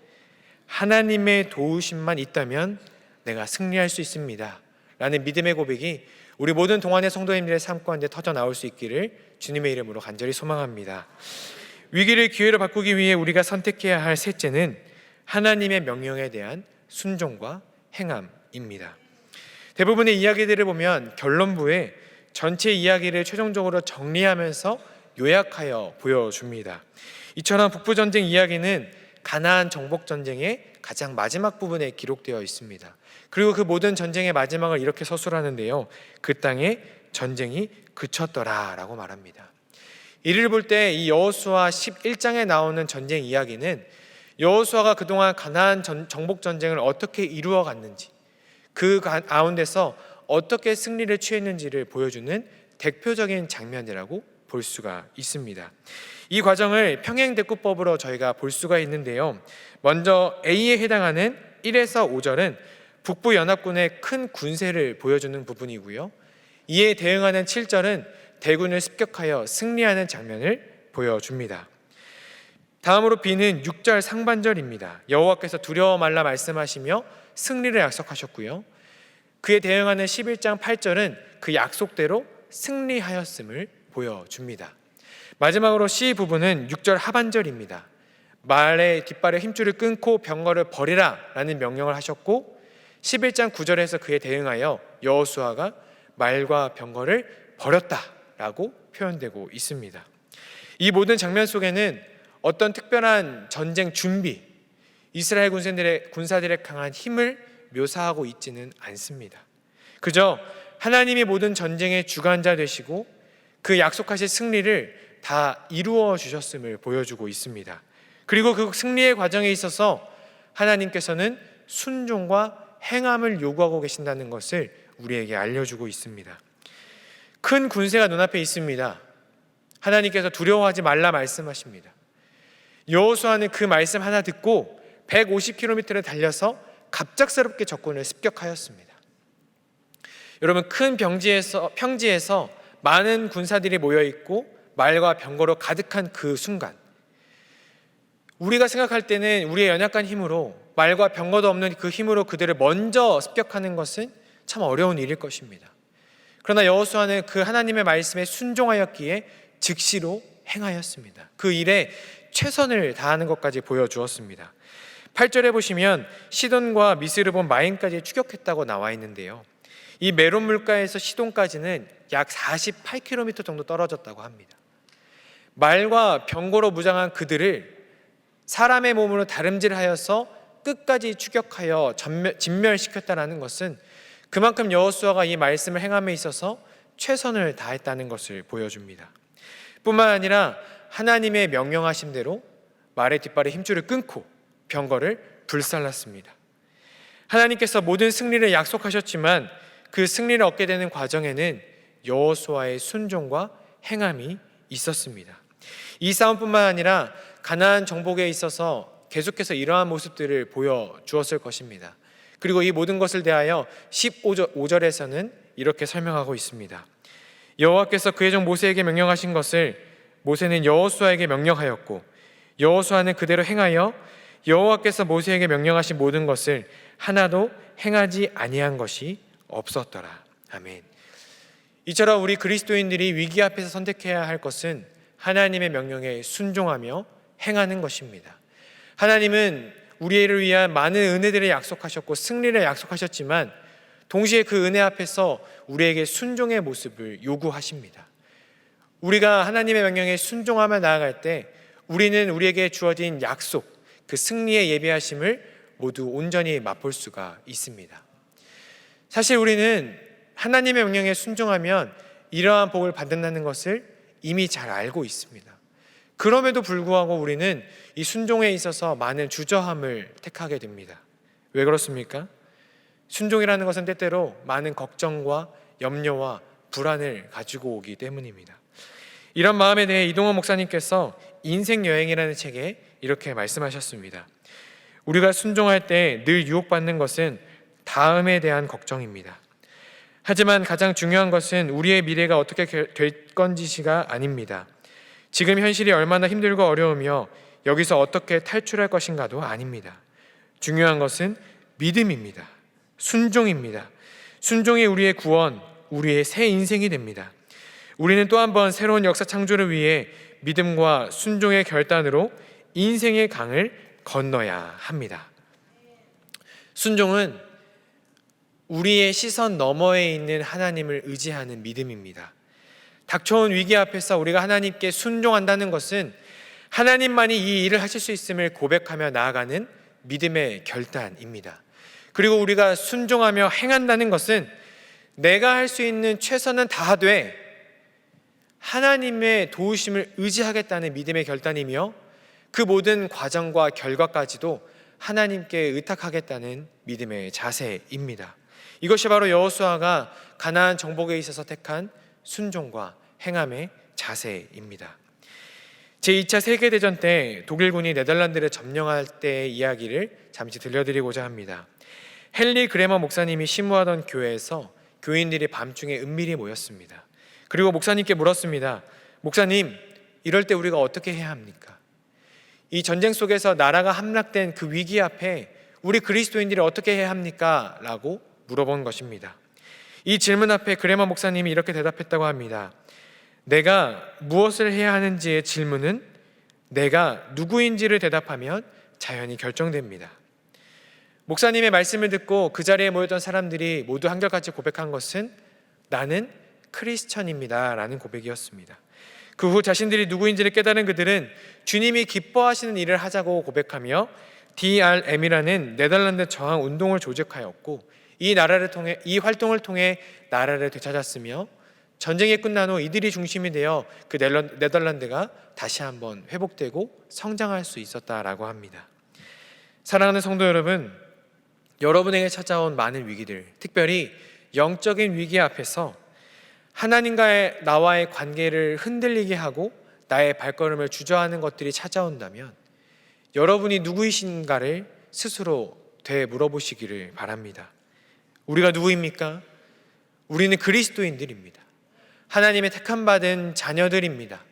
Speaker 2: 하나님의 도우심만 있다면 내가 승리할 수 있습니다 라는 믿음의 고백이 우리 모든 동안의 성도님들의 삶 가운데 터져 나올 수 있기를 주님의 이름으로 간절히 소망합니다. 위기를 기회로 바꾸기 위해 우리가 선택해야 할 셋째는 하나님의 명령에 대한 순종과 행함입니다. 대부분의 이야기들을 보면 결론부에 전체 이야기를 최종적으로 정리하면서 요약하여 보여줍니다. 이처럼 북부전쟁 이야기는 가나안 정복전쟁의 가장 마지막 부분에 기록되어 있습니다. 그리고 그 모든 전쟁의 마지막을 이렇게 서술하는데요, 그 땅에 전쟁이 그쳤더라 라고 말합니다. 이를 볼 때 이 여호수아 11장에 나오는 전쟁 이야기는 여호수아가 그동안 가나안 정복전쟁을 어떻게 이루어 갔는지, 그 가운데서 어떻게 승리를 취했는지를 보여주는 대표적인 장면이라고 볼 수가 있습니다. 이 과정을 평행대꾸법으로 저희가 볼 수가 있는데요, 먼저 A에 해당하는 1에서 5절은 북부 연합군의 큰 군세를 보여주는 부분이고요, 이에 대응하는 7절은 대군을 습격하여 승리하는 장면을 보여줍니다. 다음으로 B는 6절 상반절입니다. 여호와께서 두려워 말라 말씀하시며 승리를 약속하셨고요, 그에 대응하는 11장 8절은 그 약속대로 승리하였음을 보여줍니다. 마지막으로 C 부분은 6절 하반절입니다. 말의 뒷발의 힘줄을 끊고 병거를 버리라 라는 명령을 하셨고, 11장 9절에서 그에 대응하여 여호수아가 말과 병거를 버렸다 라고 표현되고 있습니다. 이 모든 장면 속에는 어떤 특별한 전쟁 준비, 이스라엘 군사들의 강한 힘을 묘사하고 있지는 않습니다. 그저 하나님이 모든 전쟁의 주관자 되시고 그 약속하신 승리를 다 이루어 주셨음을 보여주고 있습니다. 그리고 그 승리의 과정에 있어서 하나님께서는 순종과 행함을 요구하고 계신다는 것을 우리에게 알려주고 있습니다. 큰 군세가 눈앞에 있습니다. 하나님께서 두려워하지 말라 말씀하십니다. 여호수아는 그 말씀 하나 듣고 150km를 달려서 갑작스럽게 적군을 습격하였습니다. 여러분, 큰 평지에서 많은 군사들이 모여있고 말과 병거로 가득한 그 순간, 우리가 생각할 때는 우리의 연약한 힘으로, 말과 병거도 없는 그 힘으로 그들을 먼저 습격하는 것은 참 어려운 일일 것입니다. 그러나 여호수아는 그 하나님의 말씀에 순종하였기에 즉시로 행하였습니다. 그 일에 최선을 다하는 것까지 보여주었습니다. 8절에 보시면 시돈과 미스르본 마임까지 추격했다고 나와 있는데요, 이 메론 물가에서 시돈까지는 약 48km 정도 떨어졌다고 합니다. 말과 병거로 무장한 그들을 사람의 몸으로 다름질하여서 끝까지 추격하여 진멸시켰다는 것은 그만큼 여호수아가 이 말씀을 행함에 있어서 최선을 다했다는 것을 보여줍니다. 뿐만 아니라 하나님의 명령하신 대로 말의 뒷발에 힘줄을 끊고 병거를 불살랐습니다. 하나님께서 모든 승리를 약속하셨지만 그 승리를 얻게 되는 과정에는 여호수아의 순종과 행함이 있었습니다. 이 싸움뿐만 아니라 가나안 정복에 있어서 계속해서 이러한 모습들을 보여주었을 것입니다. 그리고 이 모든 것을 대하여 15절에서는 이렇게 설명하고 있습니다. 여호와께서 그의 종 모세에게 명령하신 것을 모세는 여호수아에게 명령하였고 여호수아는 그대로 행하여 여호와께서 모세에게 명령하신 모든 것을 하나도 행하지 아니한 것이 없었더라. 아멘. 이처럼 우리 그리스도인들이 위기 앞에서 선택해야 할 것은 하나님의 명령에 순종하며 행하는 것입니다. 하나님은 우리를 위한 많은 은혜들을 약속하셨고 승리를 약속하셨지만 동시에 그 은혜 앞에서 우리에게 순종의 모습을 요구하십니다. 우리가 하나님의 명령에 순종하며 나아갈 때 우리는 우리에게 주어진 약속, 그 승리의 예비하심을 모두 온전히 맛볼 수가 있습니다. 사실 우리는 하나님의 명령에 순종하면 이러한 복을 받는다는 것을 이미 잘 알고 있습니다. 그럼에도 불구하고 우리는 이 순종에 있어서 많은 주저함을 택하게 됩니다. 왜 그렇습니까? 순종이라는 것은 때때로 많은 걱정과 염려와 불안을 가지고 오기 때문입니다. 이런 마음에 대해 이동원 목사님께서 인생 여행이라는 책에 이렇게 말씀하셨습니다. 우리가 순종할 때 늘 유혹받는 것은 다음에 대한 걱정입니다. 하지만 가장 중요한 것은 우리의 미래가 어떻게 될 건지가 아닙니다. 지금 현실이 얼마나 힘들고 어려우며 여기서 어떻게 탈출할 것인가도 아닙니다. 중요한 것은 믿음입니다. 순종입니다. 순종이 우리의 구원, 우리의 새 인생이 됩니다. 우리는 또 한 번 새로운 역사 창조를 위해 믿음과 순종의 결단으로 인생의 강을 건너야 합니다. 순종은 우리의 시선 너머에 있는 하나님을 의지하는 믿음입니다. 닥쳐온 위기 앞에서 우리가 하나님께 순종한다는 것은 하나님만이 이 일을 하실 수 있음을 고백하며 나아가는 믿음의 결단입니다. 그리고 우리가 순종하며 행한다는 것은 내가 할 수 있는 최선은 다하되 하나님의 도우심을 의지하겠다는 믿음의 결단이며 그 모든 과정과 결과까지도 하나님께 의탁하겠다는 믿음의 자세입니다. 이것이 바로 여호수아가 가나안 정복에 있어서 택한 순종과 행함의 자세입니다. 제2차 세계대전 때 독일군이 네덜란드를 점령할 때의 이야기를 잠시 들려드리고자 합니다. 헨리 그레머 목사님이 심무하던 교회에서 교인들이 밤중에 은밀히 모였습니다. 그리고 목사님께 물었습니다. 목사님, 이럴 때 우리가 어떻게 해야 합니까? 이 전쟁 속에서 나라가 함락된 그 위기 앞에 우리 그리스도인들이 어떻게 해야 합니까? 라고 물어본 것입니다. 이 질문 앞에 그레머 목사님이 이렇게 대답했다고 합니다. 내가 무엇을 해야 하는지의 질문은 내가 누구인지를 대답하면 자연히 결정됩니다. 목사님의 말씀을 듣고 그 자리에 모였던 사람들이 모두 한결같이 고백한 것은 나는 크리스천입니다 라는 고백이었습니다. 그 후 자신들이 누구인지를 깨달은 그들은 주님이 기뻐하시는 일을 하자고 고백하며 DRM이라는 네덜란드 저항 운동을 조직하였고 이 활동을 통해 나라를 되찾았으며 전쟁이 끝난 후 이들이 중심이 되어 그 네덜란드가 다시 한번 회복되고 성장할 수 있었다라고 합니다. 사랑하는 성도 여러분, 여러분에게 찾아온 많은 위기들, 특별히 영적인 위기 앞에서 하나님과의 나와의 관계를 흔들리게 하고 나의 발걸음을 주저하는 것들이 찾아온다면 여러분이 누구이신가를 스스로 되물어보시기를 바랍니다. 우리가 누구입니까? 우리는 그리스도인들입니다. 하나님의 택함받은 자녀들입니다.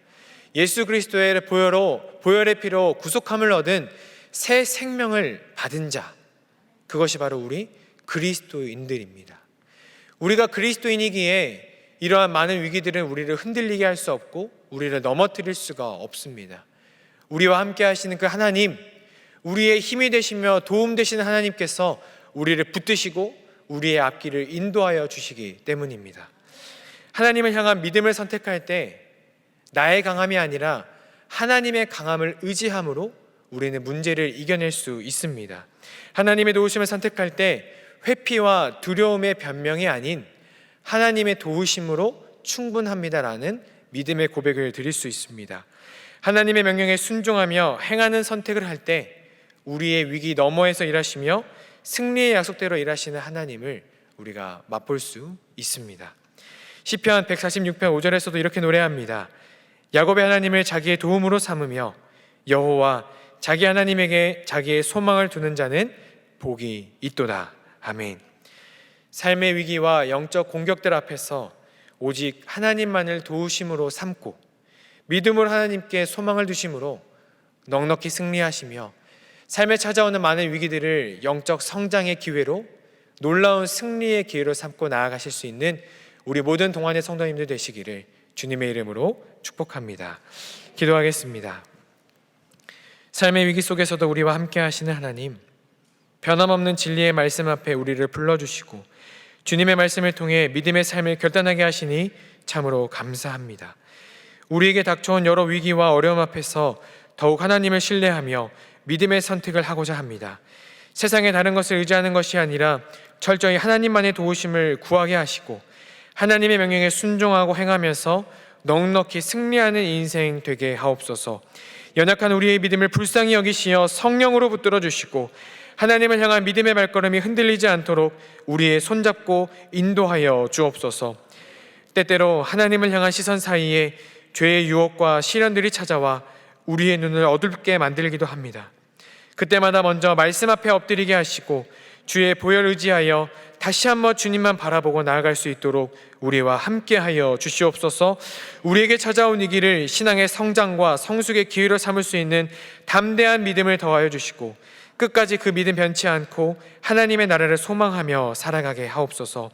Speaker 2: 예수 그리스도의 보혈의 피로 구속함을 얻은 새 생명을 받은 자, 그것이 바로 우리 그리스도인들입니다. 우리가 그리스도인이기에 이러한 많은 위기들은 우리를 흔들리게 할 수 없고 우리를 넘어뜨릴 수가 없습니다. 우리와 함께 하시는 그 하나님, 우리의 힘이 되시며 도움 되시는 하나님께서 우리를 붙드시고 우리의 앞길을 인도하여 주시기 때문입니다. 하나님을 향한 믿음을 선택할 때 나의 강함이 아니라 하나님의 강함을 의지함으로 우리는 문제를 이겨낼 수 있습니다. 하나님의 도우심을 선택할 때 회피와 두려움의 변명이 아닌 하나님의 도우심으로 충분합니다라는 믿음의 고백을 드릴 수 있습니다. 하나님의 명령에 순종하며 행하는 선택을 할 때 우리의 위기 너머에서 일하시며 승리의 약속대로 일하시는 하나님을 우리가 맛볼 수 있습니다. 시편 146편 5절에서도 이렇게 노래합니다. 야곱의 하나님을 자기의 도움으로 삼으며 여호와 자기 하나님에게 자기의 소망을 두는 자는 복이 있도다. 아멘. 삶의 위기와 영적 공격들 앞에서 오직 하나님만을 도우심으로 삼고 믿음으로 하나님께 소망을 두심으로 넉넉히 승리하시며 삶에 찾아오는 많은 위기들을 영적 성장의 기회로, 놀라운 승리의 기회로 삼고 나아가실 수 있는 우리 모든 동안의 성도님들 되시기를 주님의 이름으로 축복합니다. 기도하겠습니다. 삶의 위기 속에서도 우리와 함께 하시는 하나님, 변함없는 진리의 말씀 앞에 우리를 불러주시고 주님의 말씀을 통해 믿음의 삶을 결단하게 하시니 참으로 감사합니다. 우리에게 닥쳐온 여러 위기와 어려움 앞에서 더욱 하나님을 신뢰하며 믿음의 선택을 하고자 합니다. 세상의 다른 것을 의지하는 것이 아니라 철저히 하나님만의 도우심을 구하게 하시고 하나님의 명령에 순종하고 행하면서 넉넉히 승리하는 인생 되게 하옵소서. 연약한 우리의 믿음을 불쌍히 여기시어 성령으로 붙들어 주시고 하나님을 향한 믿음의 발걸음이 흔들리지 않도록 우리의 손잡고 인도하여 주옵소서. 때때로 하나님을 향한 시선 사이에 죄의 유혹과 시련들이 찾아와 우리의 눈을 어둡게 만들기도 합니다. 그때마다 먼저 말씀 앞에 엎드리게 하시고 주의 보혈 의지하여 다시 한번 주님만 바라보고 나아갈 수 있도록 우리와 함께하여 주시옵소서. 우리에게 찾아온 위기를 신앙의 성장과 성숙의 기회로 삼을 수 있는 담대한 믿음을 더하여 주시고 끝까지 그 믿음 변치 않고 하나님의 나라를 소망하며 살아가게 하옵소서.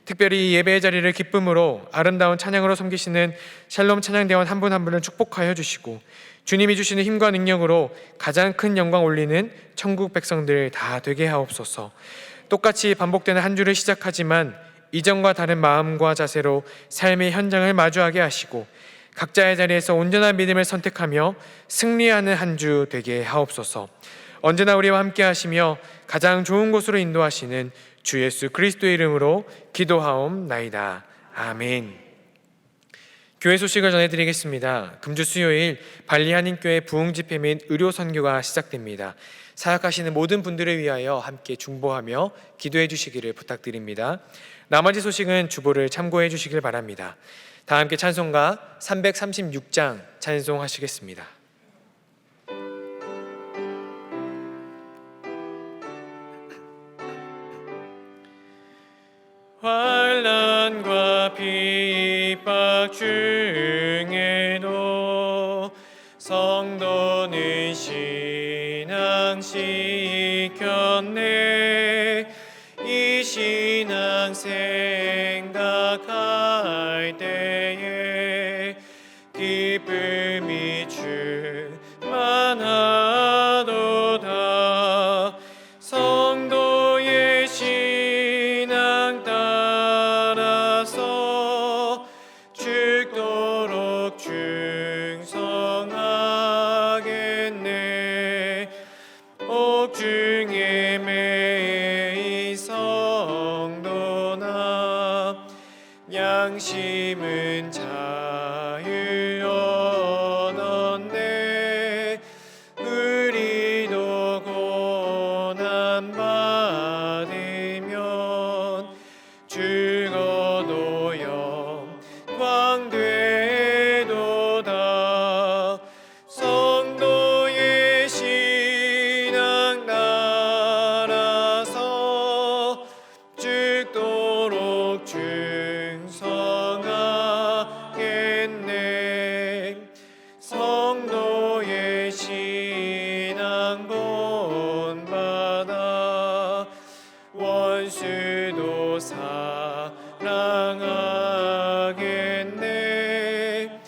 Speaker 2: 특별히 이 예배의 자리를 기쁨으로 아름다운 찬양으로 섬기시는 샬롬 찬양대원 한 분 한 분을 축복하여 주시고 주님이 주시는 힘과 능력으로 가장 큰 영광 올리는 천국 백성들 다 되게 하옵소서. 똑같이 반복되는 한 주를 시작하지만 이전과 다른 마음과 자세로 삶의 현장을 마주하게 하시고 각자의 자리에서 온전한 믿음을 선택하며 승리하는 한 주 되게 하옵소서. 언제나 우리와 함께 하시며 가장 좋은 곳으로 인도하시는 주 예수 그리스도의 이름으로 기도하옵나이다. 아멘. 교회 소식을 전해드리겠습니다. 금주 수요일 발리 한인교회 부흥 집회 및 의료 선교가 시작됩니다. 사역하시는 모든 분들을 위하여 함께 중보하며 기도해 주시기를 부탁드립니다. 나머지 소식은 주보를 참고해 주시길 바랍니다. 다 함께 찬송가 336장 찬송하시겠습니다. 환난과 핍박 중에도 성도는 신앙 지켰네. 이 신앙 생각할 때에 기쁨이 충만하도다. 성도의 신앙 따라서 죽도록 충성하겠네. 옥중에 매인 성도나 양심은 자유 얻었네. 우리도 고난 받으면 죽어도 영광 되도다. 성도의 신앙 따라서 죽도록 충성하겠네. 성도의 신앙 본받아 원수도 사랑하겠네.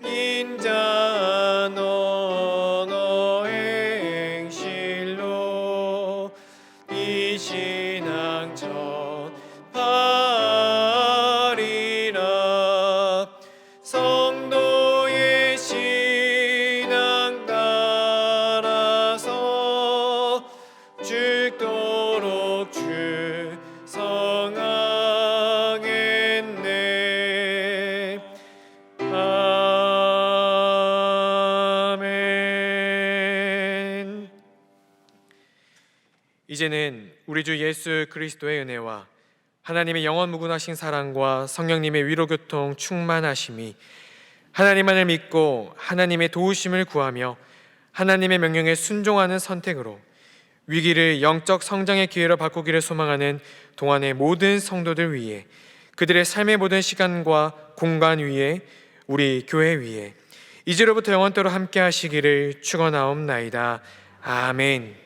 Speaker 2: 인자한 언어 행실로 이 신앙 전파리라. 성도의 신앙 따라서 죽도록 충성하겠네. 아멘. 이제는 우리 주 예수 그리스도의 은혜와 하나님의 영원 무궁하신 사랑과 성령님의 위로교통 충만하심이 하나님만을 믿고 하나님의 도우심을 구하며 하나님의 명령에 순종하는 선택으로 위기를 영적 성장의 기회로 바꾸기를 소망하는 동안의 모든 성도들 위해 그들의 삶의 모든 시간과 공간 위에 우리 교회 위에 이제로부터 영원토록 함께 하시기를 축원하옵나이다. 아멘.